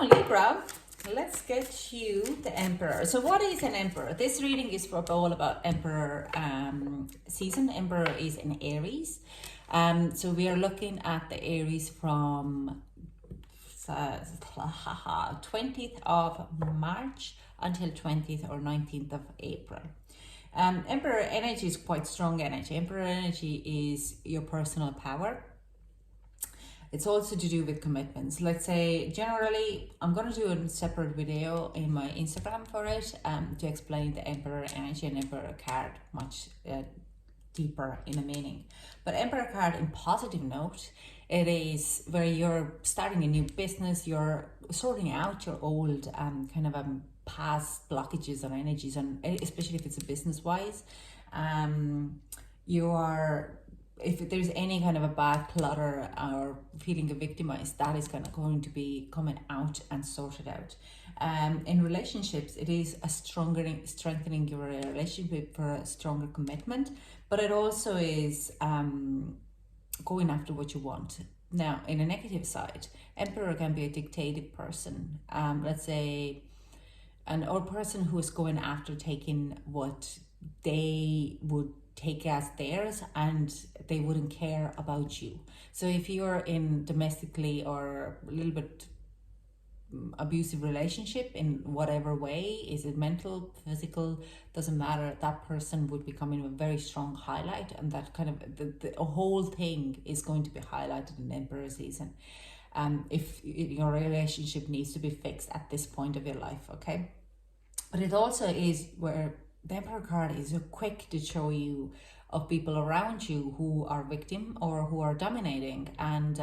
Libra, let's get you the Emperor. So what is an Emperor? This reading is for all about Emperor season. Emperor is in Aries. So we are looking at the Aries from 20th of March until 20th or 19th of April. Emperor energy is quite strong energy. Emperor energy is your personal power. It's also to do with commitments. Let's say, generally, I'm going to do a separate video in my Instagram for it to explain the Emperor energy and Emperor card much deeper in the meaning. But Emperor card, in positive note, it is where you're starting a new business, you're sorting out your old kind of past blockages or energies, and especially if it's a business-wise. You are... If there's any kind of a bad clutter or feeling victimized, that is going to be coming out and sorted out. In relationships, it is a strengthening your relationship for a stronger commitment, but it also is going after what you want. Now, in a negative side, Emperor can be a dictative person. Let's say, or person who is going after taking what they would take as theirs, and they wouldn't care about you. So if you're in domestically or a little bit abusive relationship in whatever way, is it mental, physical, doesn't matter, that person would become a very strong highlight, and that kind of the whole thing is going to be highlighted in Emperor season. If your relationship needs to be fixed at this point of your life, okay? But it also is where the Emperor card is quick to show you of people around you who are victim or who are dominating and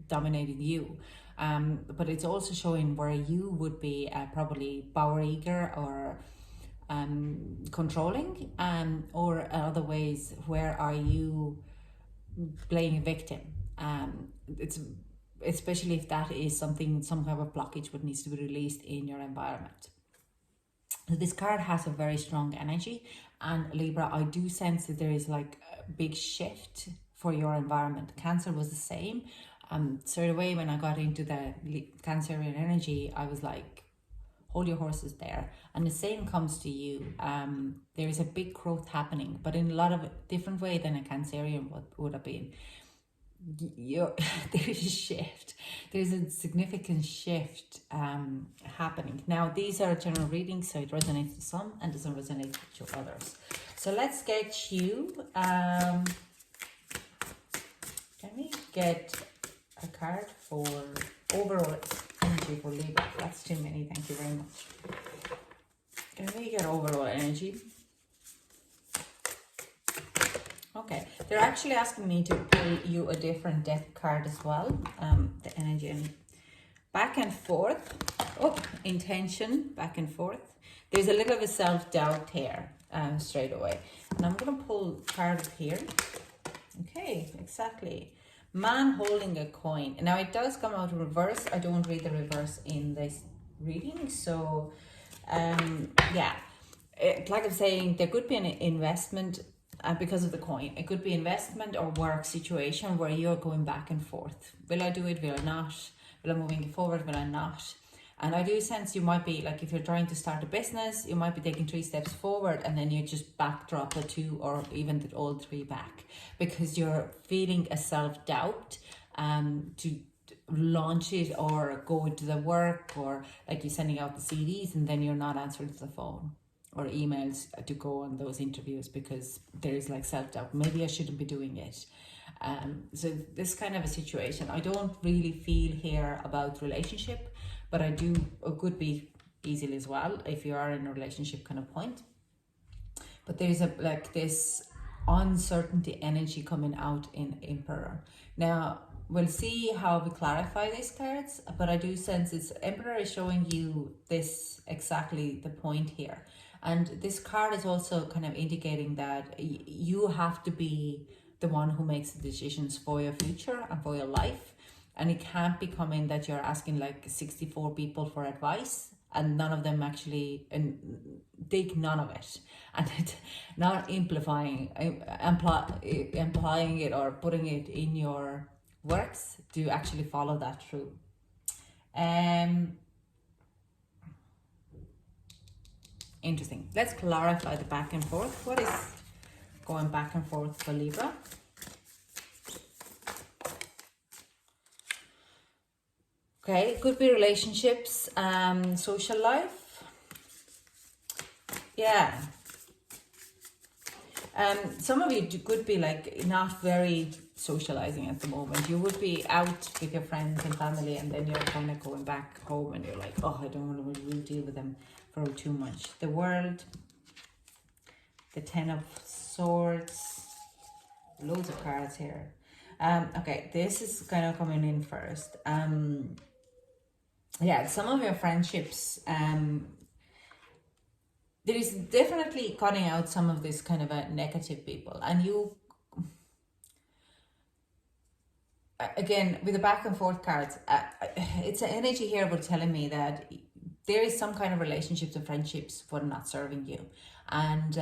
dominating you. But it's also showing where you would be probably power eager or controlling, or other ways where are you playing a victim. It's especially if that is some kind of blockage what needs to be released in your environment. So this card has a very strong energy, and Libra, I do sense that there is like a big shift for your environment. Cancer was the same. Straight away when I got into the Cancerian energy, I was like, hold your horses there. And the same comes to you. There is a big growth happening, but in a lot of different way than a Cancerian would have been. There is a shift. There's a significant shift happening. Now, these are general readings, so it resonates to some and doesn't resonate to others. So let's get you. Can we get a card for overall energy for Libra? That's too many. Thank you very much. Can we get overall energy? Okay, they're actually asking me to pull you a different deck card as well. The energy and back and forth. Oh, intention, back and forth. There's a little of a self-doubt here straight away. And I'm going to pull a card here. Okay, exactly. Man holding a coin. Now, it does come out in reverse. I don't read the reverse in this reading. So, yeah, like I'm saying, there could be an investment because of the coin. It could be investment or work situation where you're going back and forth. Will I do it? Will I not? Will I moving forward? Will I not? And I do sense you might be like, if you're trying to start a business, you might be taking 3 steps forward and then you just backdrop a 2 or even all 3 back, because you're feeling a self-doubt to launch it or go into the work, or like you're sending out the CDs and then you're not answering the phone or emails to go on those interviews because there is like self-doubt. Maybe I shouldn't be doing it. So this kind of a situation, I don't really feel here about relationship, but I do, it could be easily as well if you are in a relationship kind of point. But there's a like this uncertainty energy coming out in Emperor. Now, we'll see how we clarify these cards, but I do sense it's Emperor is showing you this exactly the point here. And this card is also kind of indicating that you have to be the one who makes the decisions for your future and for your life. And it can't be coming that you're asking like 64 people for advice and none of them actually take none of it, and not implying it or putting it in your works to actually follow that through. Interesting. Let's clarify the back and forth. What is going back and forth for Libra? Okay, it could be relationships, social life. Yeah. Some of you could be like not very socializing at the moment. You would be out with your friends and family, and then you're kind of going back home and you're like, oh, I don't want to really deal with them for too much. The World, the Ten of Swords, loads of cards here. Okay, this is kind of coming in first. Yeah, some of your friendships, there is definitely cutting out some of this kind of a negative people, and you, again, with the back and forth cards, it's an energy here about telling me that there is some kind of relationships and friendships what are not serving you, and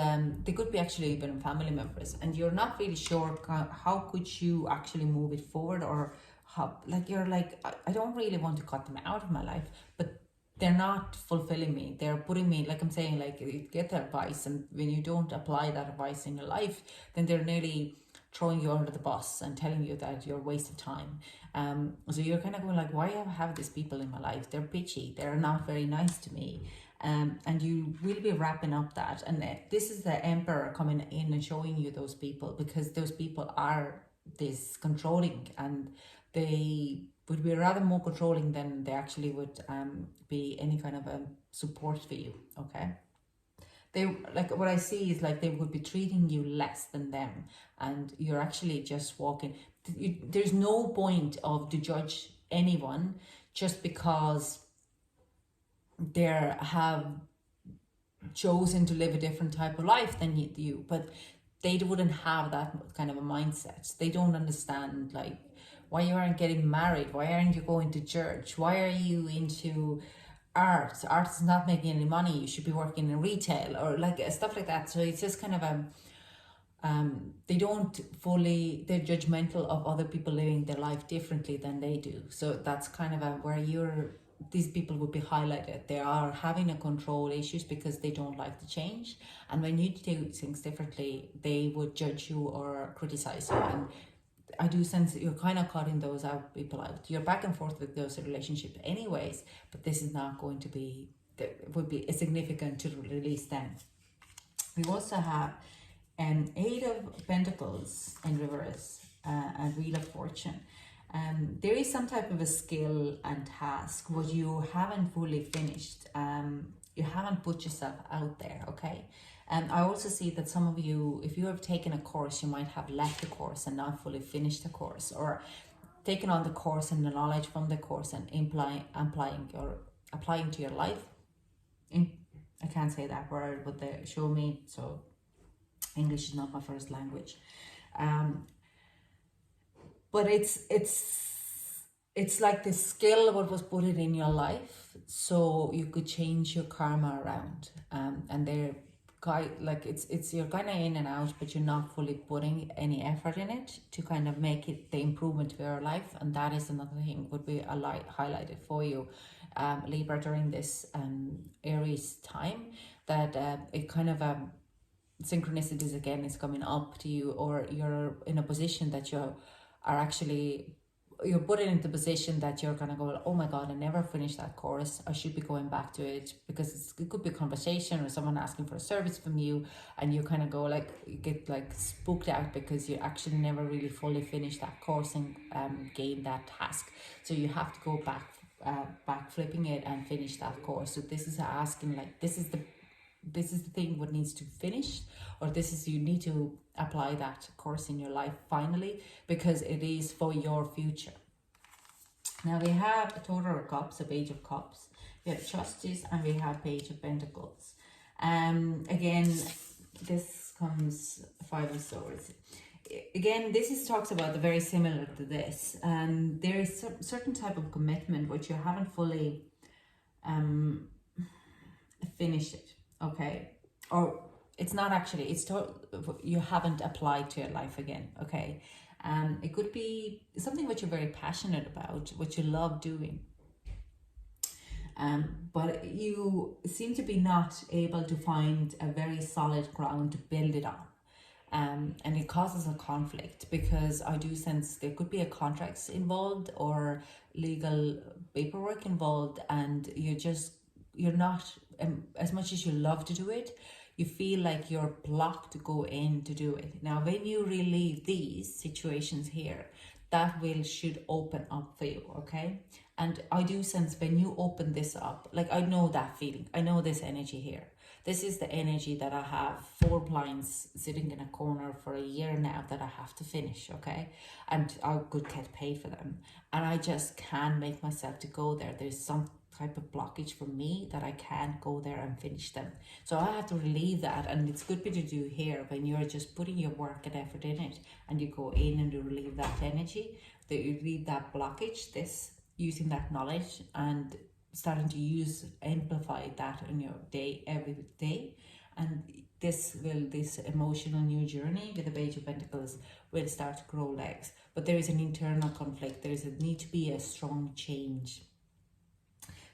they could be actually even family members, and you're not really sure how could you actually move it forward, or how, like, you're like, I don't really want to cut them out of my life, but they're not fulfilling me. They're putting me, like I'm saying, like, you get the advice, and when you don't apply that advice in your life, then they're nearly throwing you under the bus and telling you that you're a waste of time. So you're kind of going like, why have these people in my life? They're bitchy. They're not very nice to me. And you will be wrapping up that. And this is the Emperor coming in and showing you those people, because those people are this controlling, and they would be rather more controlling than they actually would be any kind of support for you. Okay, they, like, what I see is like they would be treating you less than them, and you're actually just walking. There's no point of to judge anyone just because they have chosen to live a different type of life than you, but they wouldn't have that kind of a mindset. They don't understand, like, why you aren't getting married, why aren't you going to church, why are you into art is not making any money, you should be working in retail, or like stuff like that. So it's just kind of they don't fully, they're judgmental of other people living their life differently than they do. So that's kind of where these people would be highlighted. They are having a control issues because they don't like the change, and when you do things differently, they would judge you or criticize you. And I do sense that you're kind of cutting those people out. You're back and forth with those relationships anyways, but this is not going to be, it would be significant to release them. We also have Eight of Pentacles in reverse, and Wheel of Fortune. There is some type of a skill and task what you haven't fully finished. You haven't put yourself out there, okay? And I also see that some of you, if you have taken a course, you might have left the course and not fully finished the course, or taken on the course and the knowledge from the course and applying to your life. I can't say that word, but they show me, so English is not my first language. But it's like the skill what was put it in your life, so you could change your karma around. And they're like, it's you're kind of in and out, but you're not fully putting any effort in it to kind of make it the improvement to your life. And that is another thing would be highlighted for you, Libra, during this Aries time, that it kind of synchronicities again is coming up to you, or you're in a position that you're put into the position that you're gonna go, oh my god, I never finished that course, I should be going back to it, because it could be a conversation or someone asking for a service from you, and you kind of go like, you get like spooked out because you actually never really fully finished that course and gain that task. So you have to go back flipping it and finish that course. So this is asking, like, this is the thing what needs to finish, or this is, you need to apply that course in your life finally, because it is for your future. Now we have a Total of Cups, a Page of Cups, we have Justice, and we have Page of Pentacles. Again, this comes Five of Swords. Again, this talks about the very similar to this. There is a certain type of commitment which you haven't fully finished it. Okay, or it's not actually, you haven't applied to your life again. Okay, it could be something which you're very passionate about, what you love doing, but you seem to be not able to find a very solid ground to build it on. And it causes a conflict, because I do sense there could be a contracts involved or legal paperwork involved, and you're not, as much as you love to do it, you feel like you're blocked to go in to do it. Now, when you relieve these situations here, that should open up for you, okay? And I do sense when you open this up, like, I know that feeling, I know this energy here. This is the energy that I have 4 blinds sitting in a corner for a year now that I have to finish, okay? And I could get paid for them. And I just can't make myself to go there. There's some type of blockage for me that I can't go there and finish them. So I have to relieve that, and it's good to do here when you're just putting your work and effort in it, and you go in and you relieve that energy, that you relieve that blockage, this using that knowledge and starting to amplify that in your day, every day. And this emotional new journey with the Page of Pentacles will start to grow legs. But there is an internal conflict. There is a need to be a strong change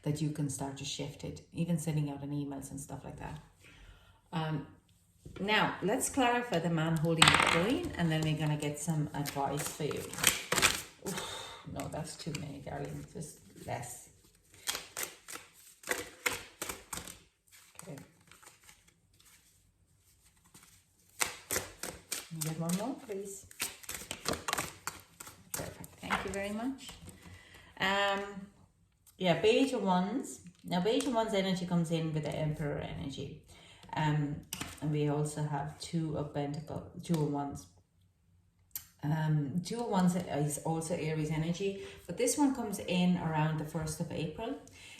that you can start to shift it, even sending out an emails and stuff like that. Now, let's clarify the man holding the coin, and then we're going to get some advice for you. Oof, no, that's too many, darling. Just less. Okay. Get one more, please. Perfect. Thank you very much. Yeah, Page of Wands. Now, Page of Wands energy comes in with the Emperor energy. And we also have Two of Wands. Two of Wands is also Aries energy, but this one comes in around the 1st of April.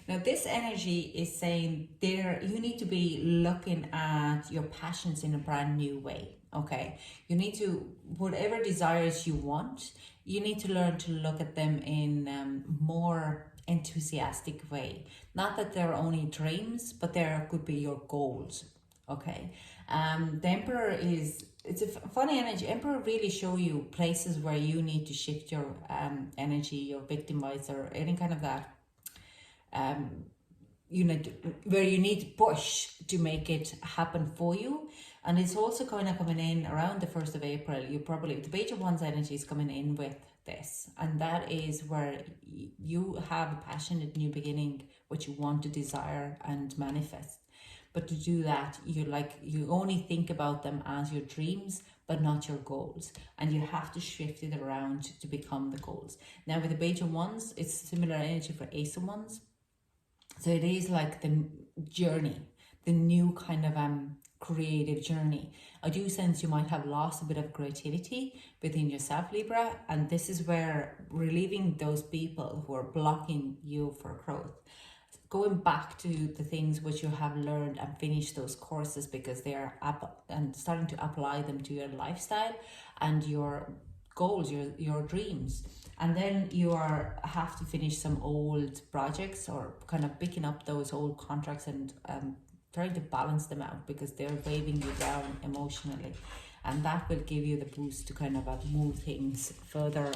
Now, this energy is saying you need to be looking at your passions in a brand new way, okay? You need to, whatever desires you want, you need to learn to look at them in more enthusiastic way. Not that they're only dreams, but there could be your goals, okay? The Emperor it's a funny energy. Emperor really show you places where you need to shift your energy, your victimize, or any kind of that where you need to push to make it happen for you. And it's also kind of coming in around the 1st of April. The Page of Wands energy is coming in with this, and that is where you have a passionate new beginning, what you want to desire and manifest. But to do that, you only think about them as your dreams, but not your goals. And you have to shift it around to become the goals. Now, with the Page of Wands, it's similar energy for Ace of Wands. So it is like the journey, the new kind of creative journey. I do sense you might have lost a bit of creativity within yourself, Libra. And this is where relieving those people who are blocking you for growth. Going back to the things which you have learned and finish those courses, because they are up and starting to apply them to your lifestyle and your goals, your dreams. And then you have to finish some old projects, or kind of picking up those old contracts and trying to balance them out, because they're weighing you down emotionally. And that will give you the boost to kind of move things further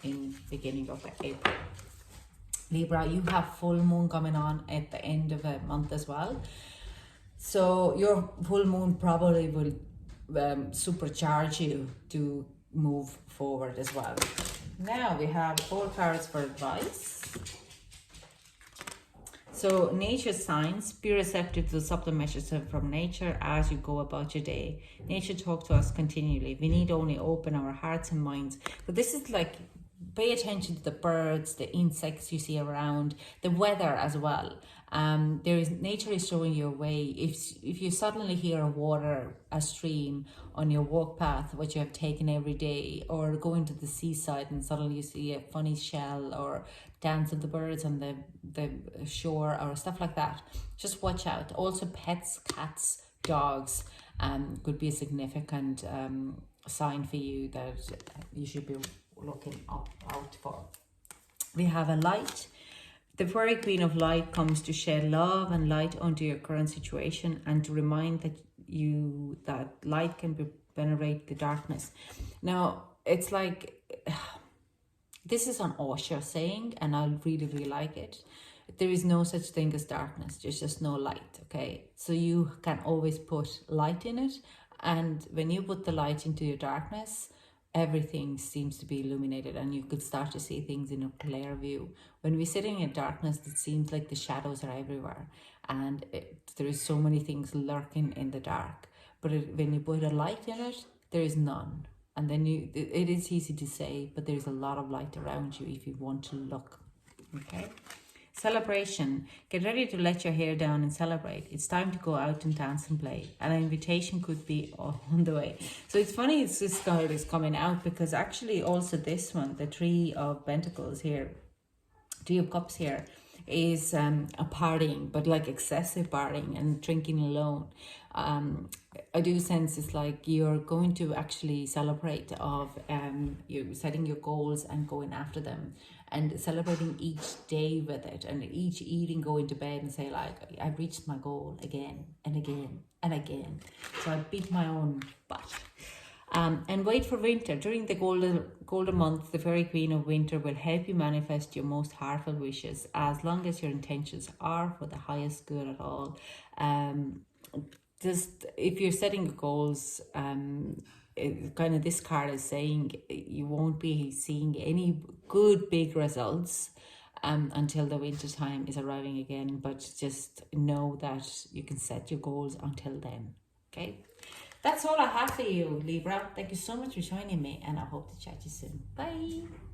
in beginning of April. Libra, you have full moon coming on at the end of the month as well. So your full moon probably will supercharge you to move forward as well. Now we have 4 cards for advice. So nature signs, be receptive to the subtle messages from nature as you go about your day. Nature talks to us continually. We need only open our hearts and minds. So this is like, pay attention to the birds, the insects you see around, the weather as well. Nature is showing you a way. If you suddenly hear a stream on your walk path, which you have taken every day, or going to the seaside and suddenly you see a funny shell or dance of the birds on the shore or stuff like that, just watch out. Also pets, cats, dogs could be a significant sign for you that you should be looking out for. We have a light. The Fairy Queen of Light comes to shed love and light onto your current situation, and to remind that light can venerate the darkness. Now, it's like, this is an Osho saying, and I really, really like it. there is no such thing as darkness. There's just no light, okay? So you can always put light in it. And when you put the light into your darkness, everything seems to be illuminated and you could start to see things in a clear view. When we're sitting in darkness, it seems like the shadows are everywhere and there is so many things lurking in the dark. But when you put a light in it, there is none. And then it is easy to say, but there's a lot of light around you if you want to look. Okay. Celebration. Get ready to let your hair down and celebrate. It's time to go out and dance and play. An invitation could be on the way. So it's funny this card is coming out because actually also this one, the Three of Pentacles here, Three of Cups here, is a partying, but like excessive partying and drinking alone. I do sense it's like you're going to actually celebrate of you're setting your goals and going after them and celebrating each day with it, and each eating, going to bed and say like, I've reached my goal again and again and again. So I beat my own butt. And wait for winter. During the golden month, the fairy queen of winter will help you manifest your most heartfelt wishes, as long as your intentions are for the highest good at all. Just if you're setting goals, kind of this card is saying you won't be seeing any good big results until the winter time is arriving again. But just know that you can set your goals until then. Okay. That's all I have for you, Libra. Thank you so much for joining me, and I hope to chat to you soon. Bye.